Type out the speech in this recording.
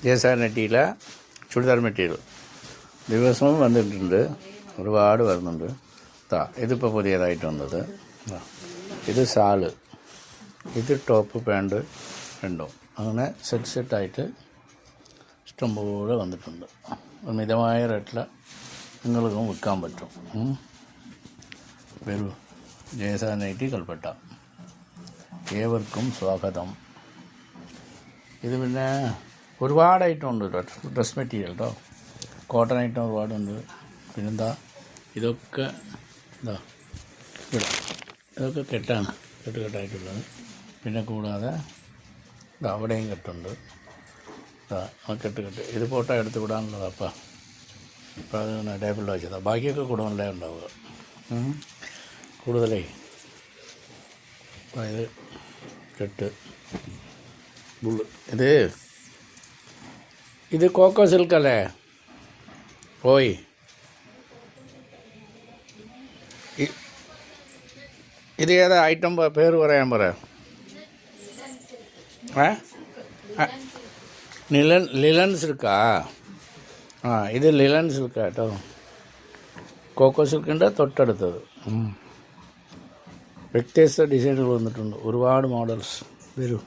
ജേസാനെറ്റിയിലെ churidar material ദിവസവും വന്നിട്ടുണ്ട്, ഒരുപാട് വരുന്നുണ്ട്. ഇതിപ്പോൾ പുതിയതായിട്ട് വന്നത്. ഇത് ഷാള്, ഇത് ടോപ്പ് പാൻറ്റ് രണ്ടും അങ്ങനെ സെറ്റായിട്ട് ഇഷ്ടംപോലെ വന്നിട്ടുണ്ട്. മിതമായ റേറ്റിൽ നിങ്ങൾക്കും വിൽക്കാൻ പറ്റും. വരൂ, ജേസാനെറ്റി കൽപ്പറ്റ, ഏവർക്കും സ്വാഗതം. ഇത് പിന്നെ ഒരുപാട് ഐറ്റം ഉണ്ട് ഡ്രസ് മെറ്റീരിയൽ കേട്ടോ. കോട്ടൺ ഐറ്റം ഒരുപാടുണ്ട്. പിന്നെന്താ ഇതൊക്കെ ഇതൊക്കെ കെട്ടാണ്, കെട്ടായിട്ടുള്ളത്. പിന്നെ കൂടാതെ അവിടെയും കെട്ടുണ്ട്. കെട്ട് ഇത് ഫോട്ടോ എടുത്ത് വിടാനുള്ളതാണ്. അപ്പോൾ അത് ടേബിളിൽ വെച്ചതാണ്. ബാക്കിയൊക്കെ കുടമല്ലേ ഉണ്ടാവുക കൂടുതലേ. ഇത് കെട്ട് ബുള്ള്. ഇത് കോക്കോ സിൽക്കല്ലേ പോയി. ഇത് ഏതാ ഐറ്റം പേര് പറയാൻ പറയാം. ലിലൻ സിൽക്കാ? ഇത് ലിലൻ സിൽക്കാ കേട്ടോ. കോക്കോ സിൽക്കിൻ്റെ തൊട്ടടുത്തത്. വ്യത്യസ്ത ഡിസൈനുകൾ വന്നിട്ടുണ്ട്, ഒരുപാട് മോഡൽസ്. വരൂ.